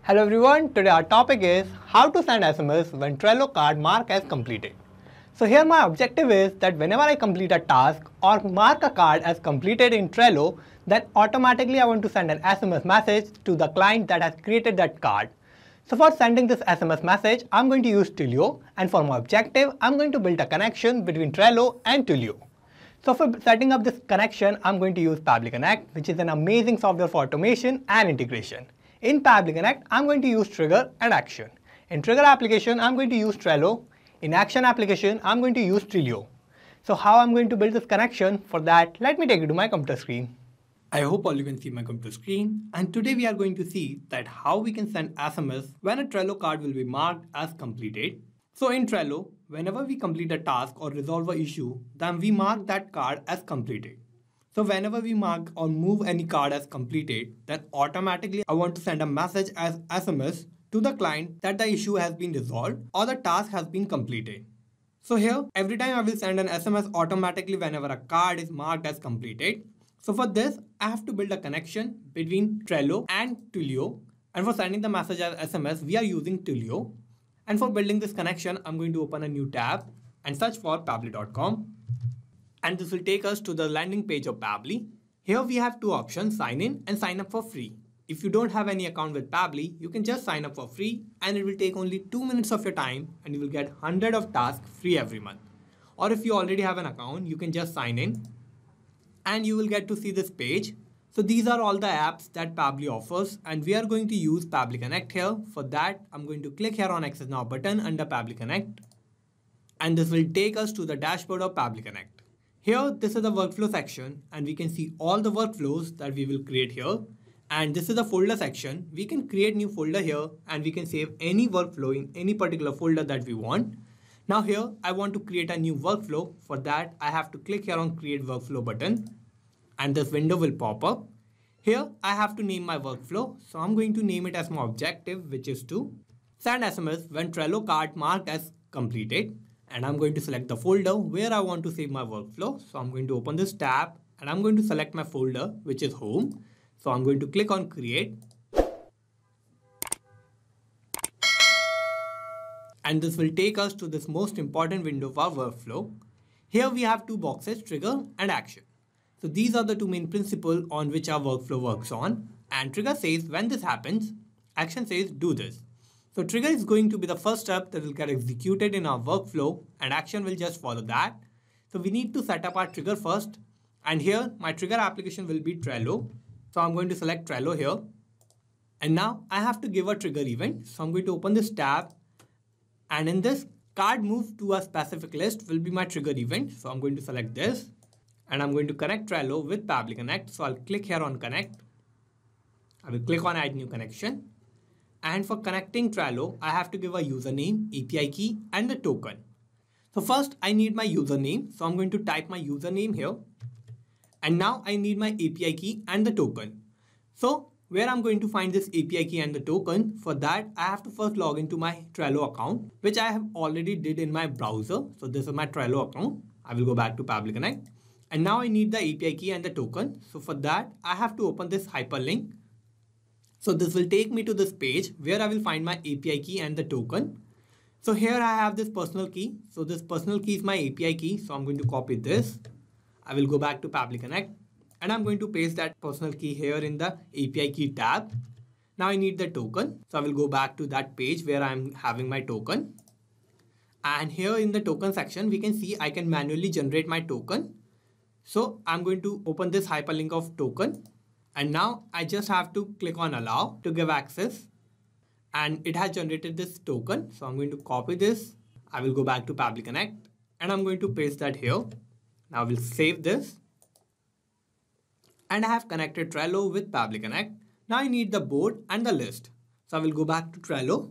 Hello everyone, today our topic is how to send SMS when Trello card mark as completed. So here my objective is that whenever I complete a task or mark a card as completed in Trello, then automatically I want to send an SMS message to the client that has created that card. So for sending this SMS message, I'm going to use Trello, and for my objective, I'm going to build a connection between Trello and Trello. So for setting up this connection, I'm going to use Pabbly Connect, which is an amazing software for automation and integration. In Pabbly Connect, I'm going to use Trigger and Action. In Trigger application, I'm going to use Trello. In Action application, I'm going to use Trello. So how I'm going to build this connection? For that, let me take you to my computer screen. I hope all you can see my computer screen, and today we are going to see that how we can send SMS when a Trello card will be marked as completed. So in Trello, whenever we complete a task or resolve an issue, then we mark that card as completed. So whenever we mark or move any card as completed, then automatically I want to send a message as SMS to the client that the issue has been resolved or the task has been completed. So here, every time I will send an SMS automatically whenever a card is marked as completed. So for this, I have to build a connection between Trello and Trello. And for sending the message as SMS, we are using Trello. And for building this connection, I'm going to open a new tab and search for pabbly.com. And this will take us to the landing page of Pabbly. Here we have two options, sign in and sign up for free. If you don't have any account with Pabbly, you can just sign up for free and it will take only 2 minutes of your time and you will get 100 of tasks free every month. Or if you already have an account, you can just sign in and you will get to see this page. So these are all the apps that Pabbly offers, and we are going to use Pabbly Connect here. For that, I'm going to click here on Access Now button under Pabbly Connect. And this will take us to the dashboard of Pabbly Connect. Here, this is the workflow section, and we can see all the workflows that we will create here. And this is the folder section. We can create new folder here, and we can save any workflow in any particular folder that we want. Now here, I want to create a new workflow. For that, I have to click here on Create Workflow button. And this window will pop up. Here, I have to name my workflow. So I'm going to name it as my objective, which is to send SMS when Trello card marked as completed. And I'm going to select the folder where I want to save my workflow. So I'm going to open this tab and I'm going to select my folder, which is home. So I'm going to click on create. And this will take us to this most important window of our workflow. Here we have two boxes, trigger and action. So these are the two main principles on which our workflow works on. And trigger says when this happens, action says do this. So trigger is going to be the first step that will get executed in our workflow and action will just follow that. So we need to set up our trigger first. And here my trigger application will be Trello. So I'm going to select Trello here. And now I have to give a trigger event. So I'm going to open this tab. And in this card move to a specific list will be my trigger event. So I'm going to select this. And I'm going to connect Trello with Pabbly Connect. So I'll click here on connect. I will click on add new connection. And for connecting Trello, I have to give a username, API key, and the token. So first I need my username. So I'm going to type my username here. And now I need my API key and the token. So where I'm going to find this API key and the token, for that I have to first log into my Trello account, which I have already did in my browser. So this is my Trello account. I will go back to Pabbly Connect. And now I need the API key and the token. So for that, I have to open this hyperlink. So this will take me to this page where I will find my API key and the token. So here I have this personal key. So this personal key is my API key. So I'm going to copy this. I will go back to Pabbly Connect and I'm going to paste that personal key here in the API key tab. Now I need the token. So I will go back to that page where I'm having my token. And here in the token section, we can see I can manually generate my token. So I'm going to open this hyperlink of token. And now I just have to click on allow to give access. And it has generated this token. So I'm going to copy this. I will go back to Pabbly Connect and I'm going to paste that here. Now we'll save this. And I have connected Trello with Pabbly Connect. Now I need the board and the list. So I will go back to Trello.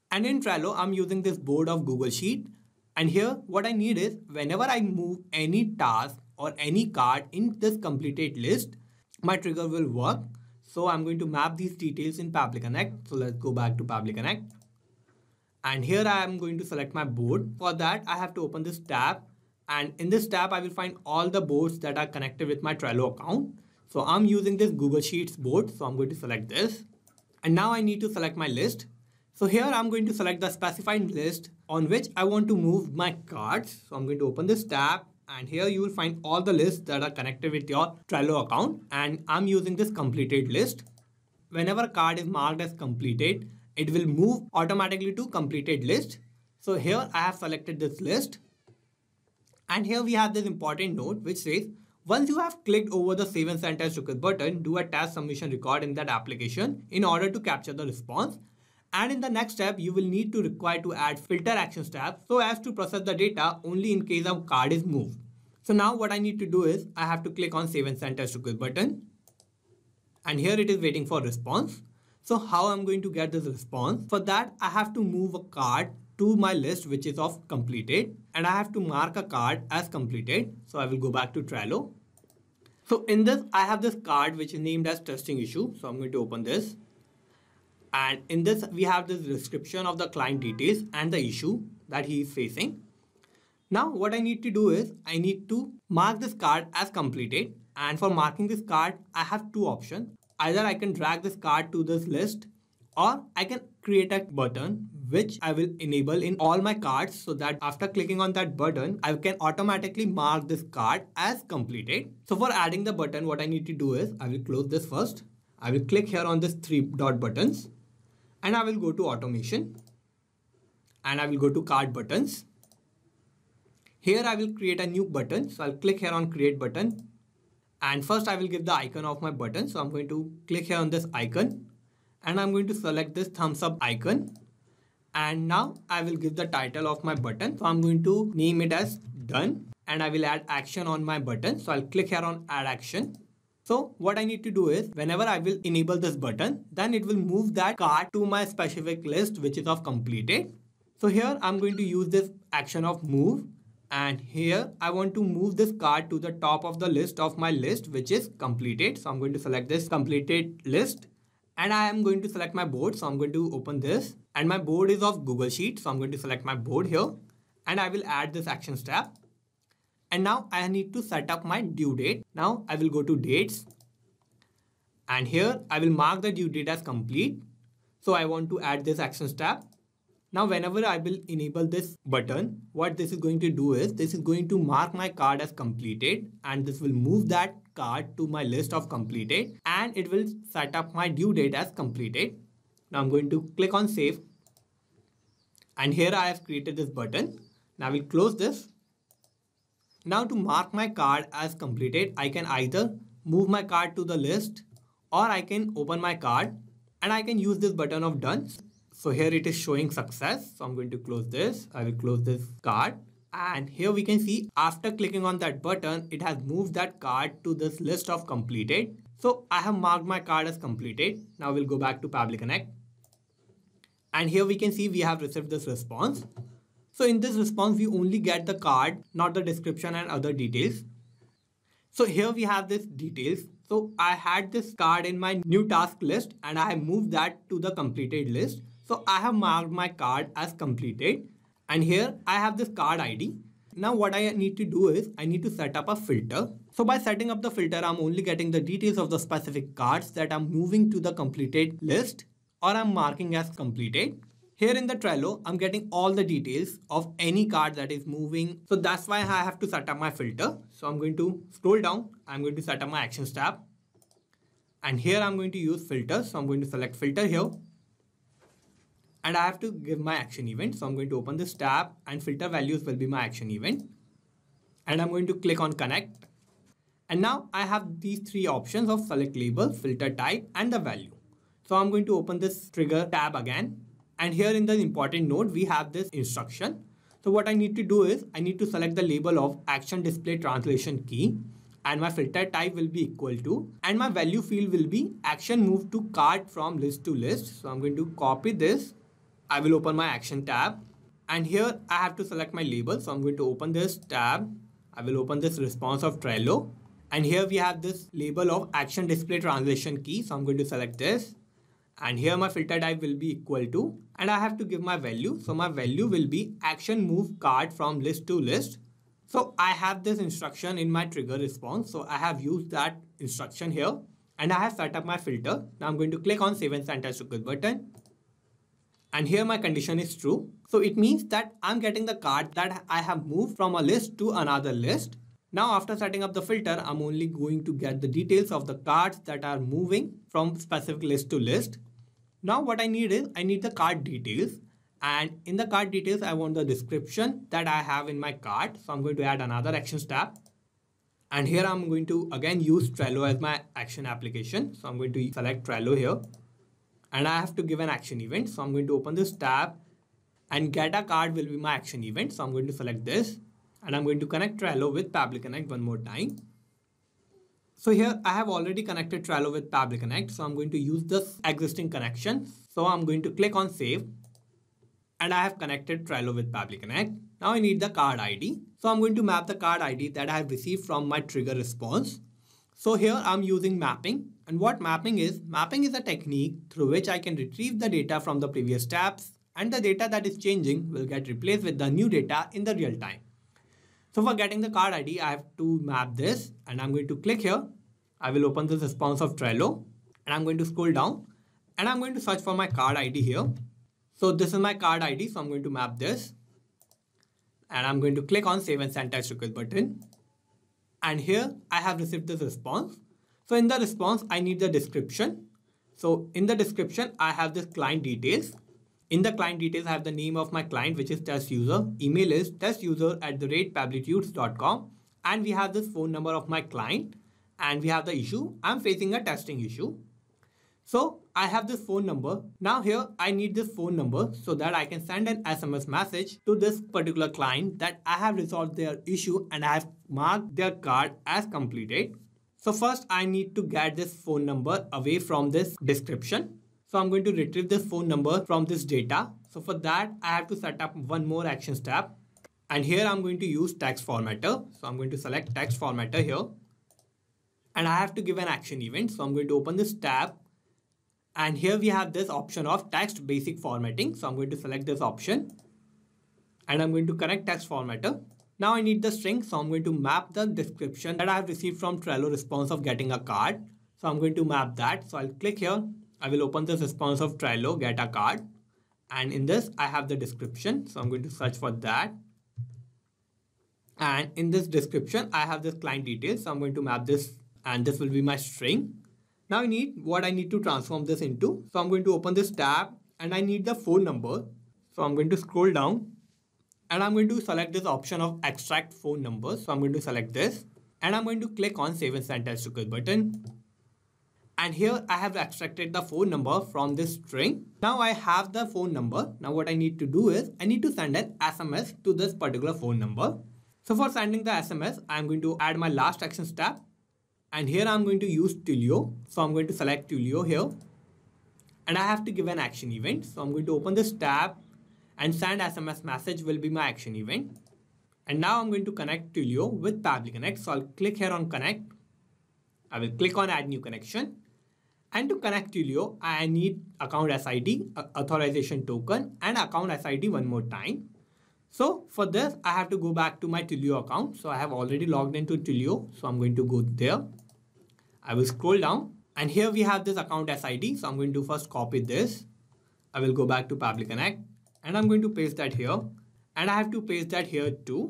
And in Trello, I'm using this board of Google Sheet. And here what I need is whenever I move any task or any card in this completed list, my trigger will work. So I'm going to map these details in Pabbly Connect. So let's go back to Pabbly Connect. And here I am going to select my board. For that, I have to open this tab. And in this tab, I will find all the boards that are connected with my Trello account. So I'm using this Google Sheets board. So I'm going to select this. And now I need to select my list. So here I'm going to select the specified list on which I want to move my cards. So I'm going to open this tab, and here you will find all the lists that are connected with your Trello account, and I'm using this completed list. Whenever a card is marked as completed, it will move automatically to completed list. So here I have selected this list, and here we have this important note which says, once you have clicked over the Save and Send Test Request button, do a task submission record in that application in order to capture the response. And in the next step, you will need to require to add filter action steps so as to process the data only in case a card is moved. So now what I need to do is I have to click on Save and Send Test Request button. And here it is waiting for response. So how I'm going to get this response? For that, I have to move a card to my list which is of completed, and I have to mark a card as completed. So I will go back to Trello. So in this, I have this card which is named as testing issue. So I'm going to open this. And in this, we have this description of the client details and the issue that he is facing. Now what I need to do is I need to mark this card as completed. And for marking this card, I have two options. Either I can drag this card to this list, or I can create a button which I will enable in all my cards so that after clicking on that button, I can automatically mark this card as completed. So for adding the button, what I need to do is I will close this first. I will click here on this three dot buttons, and I will go to automation, and I will go to card buttons. Here I will create a new button. So I'll click here on create button. And first I will give the icon of my button. So I'm going to click here on this icon, and I'm going to select this thumbs up icon. And now I will give the title of my button. So I'm going to name it as done, and I will add action on my button. So I'll click here on add action. So what I need to do is whenever I will enable this button, then it will move that card to my specific list which is of completed. So here I'm going to use this action of move. And here I want to move this card to the top of the list of my list which is completed. So I'm going to select this completed list, and I am going to select my board. So I'm going to open this, and my board is of Google Sheet. So I'm going to select my board here, and I will add this action step. And now I need to set up my due date. Now I will go to dates, and here I will mark the due date as complete. So I want to add this action step. Now whenever I will enable this button, what this is going to do is this is going to mark my card as completed, and this will move that card to my list of completed, and it will set up my due date as completed. Now I'm going to click on save, and here I have created this button. Now I will close this. Now to mark my card as completed, I can either move my card to the list, or I can open my card, and I can use this button of done. So here it is showing success. So I'm going to close this. I will close this card. And here we can see after clicking on that button, it has moved that card to this list of completed. So I have marked my card as completed. Now we'll go back to Pabbly Connect. And here we can see we have received this response. So in this response, we only get the card, not the description and other details. So here we have this details. So I had this card in my new task list, and I have moved that to the completed list. So I have marked my card as completed, and here I have this card ID. Now what I need to do is I need to set up a filter. So by setting up the filter, I'm only getting the details of the specific cards that I'm moving to the completed list, or I'm marking as completed. Here in the Trello, I'm getting all the details of any card that is moving. So that's why I have to set up my filter. So I'm going to scroll down. I'm going to set up my actions tab. And here I'm going to use filters. So I'm going to select filter here. And I have to give my action event. So I'm going to open this tab, and filter values will be my action event. And I'm going to click on connect. And now I have these three options of select label, filter type, and the value. So I'm going to open this trigger tab again. And here in the important note, we have this instruction. So what I need to do is I need to select the label of action display translation key, and my filter type will be equal to, and my value field will be action move to card from list to list. So I'm going to copy this. I will open my action tab, and here I have to select my label. So I'm going to open this tab. I will open this response of Trello, and here we have this label of action display translation key. So I'm going to select this, and here my filter type will be equal to, and I have to give my value. So my value will be action move card from list to list. So I have this instruction in my trigger response. So I have used that instruction here, and I have set up my filter. Now I'm going to click on Save and Send as Request button. And here my condition is true. So it means that I'm getting the card that I have moved from a list to another list. Now after setting up the filter, I'm only going to get the details of the cards that are moving from specific list to list. Now what I need is, I need the card details. And in the card details, I want the description that I have in my card. So I'm going to add another Actions tab. And here I'm going to again use Trello as my action application. So I'm going to select Trello here. And I have to give an action event. So I'm going to open this tab, and get a card will be my action event. So I'm going to select this, and I'm going to connect Trello with Pabbly Connect one more time. So here I have already connected Trello with Pabbly Connect. So I'm going to use this existing connection. So I'm going to click on Save, and I have connected Trello with Pabbly Connect. Now I need the card ID. So I'm going to map the card ID that I have received from my trigger response. So here I'm using mapping. And what mapping is a technique through which I can retrieve the data from the previous tabs, and the data that is changing will get replaced with the new data in the real time. So for getting the card ID, I have to map this, and I'm going to click here. I will open this response of Trello, and I'm going to scroll down, and I'm going to search for my card ID here. So this is my card ID. So I'm going to map this, and I'm going to click on Save and Send as Request button. And here I have received this response. So in the response, I need the description. So in the description, I have this client details. In the client details, I have the name of my client, which is test user. Email is testuser@pabblytudes.com. And we have this phone number of my client. And we have the issue. I'm facing a testing issue. So I have this phone number. Now here I need this phone number so that I can send an SMS message to this particular client that I have resolved their issue and I have marked their card as completed. So first I need to get this phone number away from this description. So I'm going to retrieve this phone number from this data. So for that I have to set up one more Actions tab. And here I'm going to use text formatter. So I'm going to select text formatter here. And I have to give an action event. So I'm going to open this tab. And here we have this option of text basic formatting. So I'm going to select this option. And I'm going to connect text formatter. Now I need the string. So I'm going to map the description that I have received from Trello response of getting a card. So I'm going to map that. So I'll click here. I will open this response of Trello, get a card. And in this, I have the description. So I'm going to search for that. And in this description, I have this client details. So I'm going to map this, and this will be my string. Now I need what I need to transform this into. So I'm going to open this tab, and I need the phone number. So I'm going to scroll down, and I'm going to select this option of extract phone number. So I'm going to select this, and I'm going to click on Save and Send as Request button. And here I have extracted the phone number from this string. Now I have the phone number. Now what I need to do is I need to send an SMS to this particular phone number. So for sending the SMS, I'm going to add my last Actions tab. And here I'm going to use Twilio. So I'm going to select Twilio here. And I have to give an action event. So I'm going to open this tab, and send SMS message will be my action event. And now I'm going to connect Twilio with Pabbly Connect. So I'll click here on Connect. I will click on Add New Connection. And to connect Twilio, I need account SID, authorization token, and account SID one more time. So for this, I have to go back to my Twilio account. So I have already logged into Twilio. So I'm going to go there. I will scroll down, and here we have this account SID. So I'm going to first copy this. I will go back to Pabbly Connect, and I'm going to paste that here. And I have to paste that here too.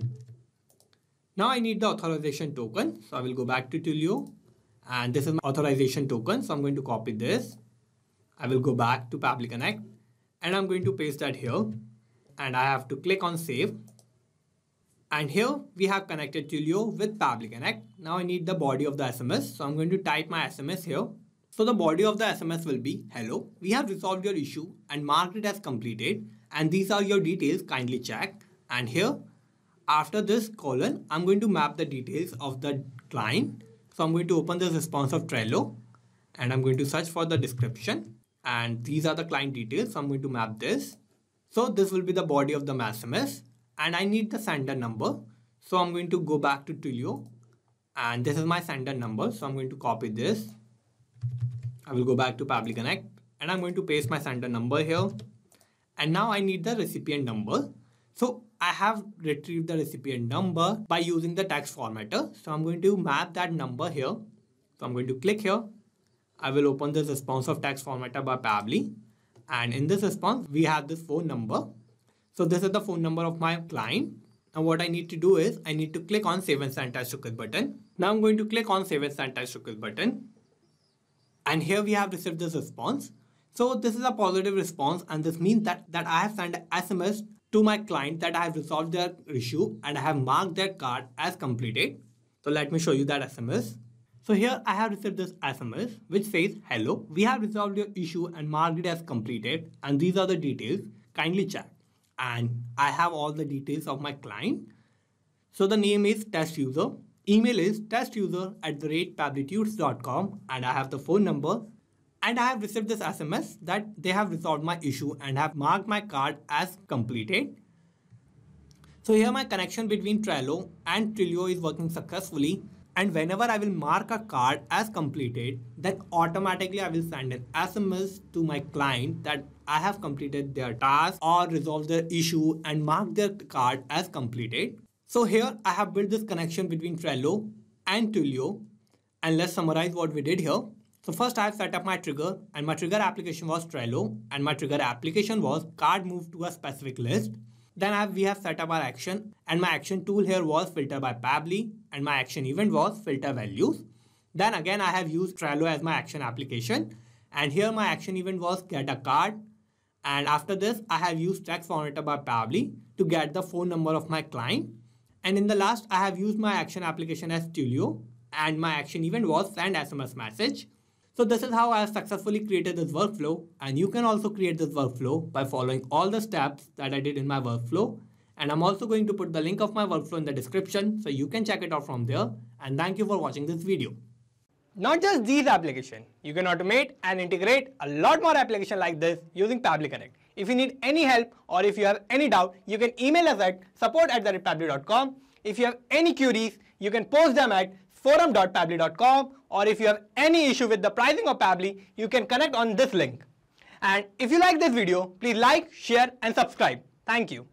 Now I need the authorization token. So I will go back to Twilio. And this is my authorization token. So I'm going to copy this. I will go back to Pabbly Connect, and I'm going to paste that here. And I have to click on Save. And here we have connected Twilio with Pabbly Connect. Now I need the body of the SMS. So I'm going to type my SMS here. So the body of the SMS will be, hello, we have resolved your issue and marked it as completed. And these are your details, kindly check. And here, after this colon, I'm going to map the details of the client. So I'm going to open this response of Trello, and I'm going to search for the description. And these are the client details. So I'm going to map this. So this will be the body of the SMS, and I need the sender number. So I'm going to go back to Twilio, and this is my sender number. So I'm going to copy this. I will go back to Pabbly Connect, and I'm going to paste my sender number here. And now I need the recipient number. So I have retrieved the recipient number by using the text formatter. So I'm going to map that number here. So I'm going to click here. I will open this responsive text formatter by Pabbly. And in this response, we have this phone number. So this is the phone number of my client. Now what I need to do is I need to click on Save and Send Test Request button. Now I'm going to click on Save and Send Test Request button. And here we have received this response. So this is a positive response, and this means that I have sent an SMS to my client that I have resolved their issue and I have marked their card as completed. So let me show you that SMS. So here I have received this SMS which says, "Hello, we have resolved your issue and marked it as completed, and these are the details. Kindly check." And I have all the details of my client. So the name is test user, email is testuser@pabblytunes.com, and I have the phone number. And I have received this SMS that they have resolved my issue and have marked my card as completed. So here my connection between Trello and Trello is working successfully. And whenever I will mark a card as completed, then automatically I will send an SMS to my client that I have completed their task or resolved their issue and marked their card as completed. So here I have built this connection between Trello and Trello. And let's summarize what we did here. So first I have set up my trigger, and my trigger application was Trello, and my trigger application was card moved to a specific list. Then we have set up our action, and my action tool here was filter by Pabbly, and my action event was filter values. Then again I have used Trello as my action application, and here my action event was get a card. And after this I have used text formatter by Pabbly to get the phone number of my client. And in the last I have used my action application as Trello, and my action event was send SMS message. So this is how I have successfully created this workflow, and you can also create this workflow by following all the steps that I did in my workflow. And I'm also going to put the link of my workflow in the description so you can check it out from there. And thank you for watching this video. Not just these applications, you can automate and integrate a lot more applications like this using Pabbly Connect. If you need any help or if you have any doubt, you can email us at support@pabbly.com. If you have any queries, you can post them at forum.pabbly.com, or if you have any issue with the pricing of Pabbly, you can connect on this link. And if you like this video, please like, share and subscribe. Thank you.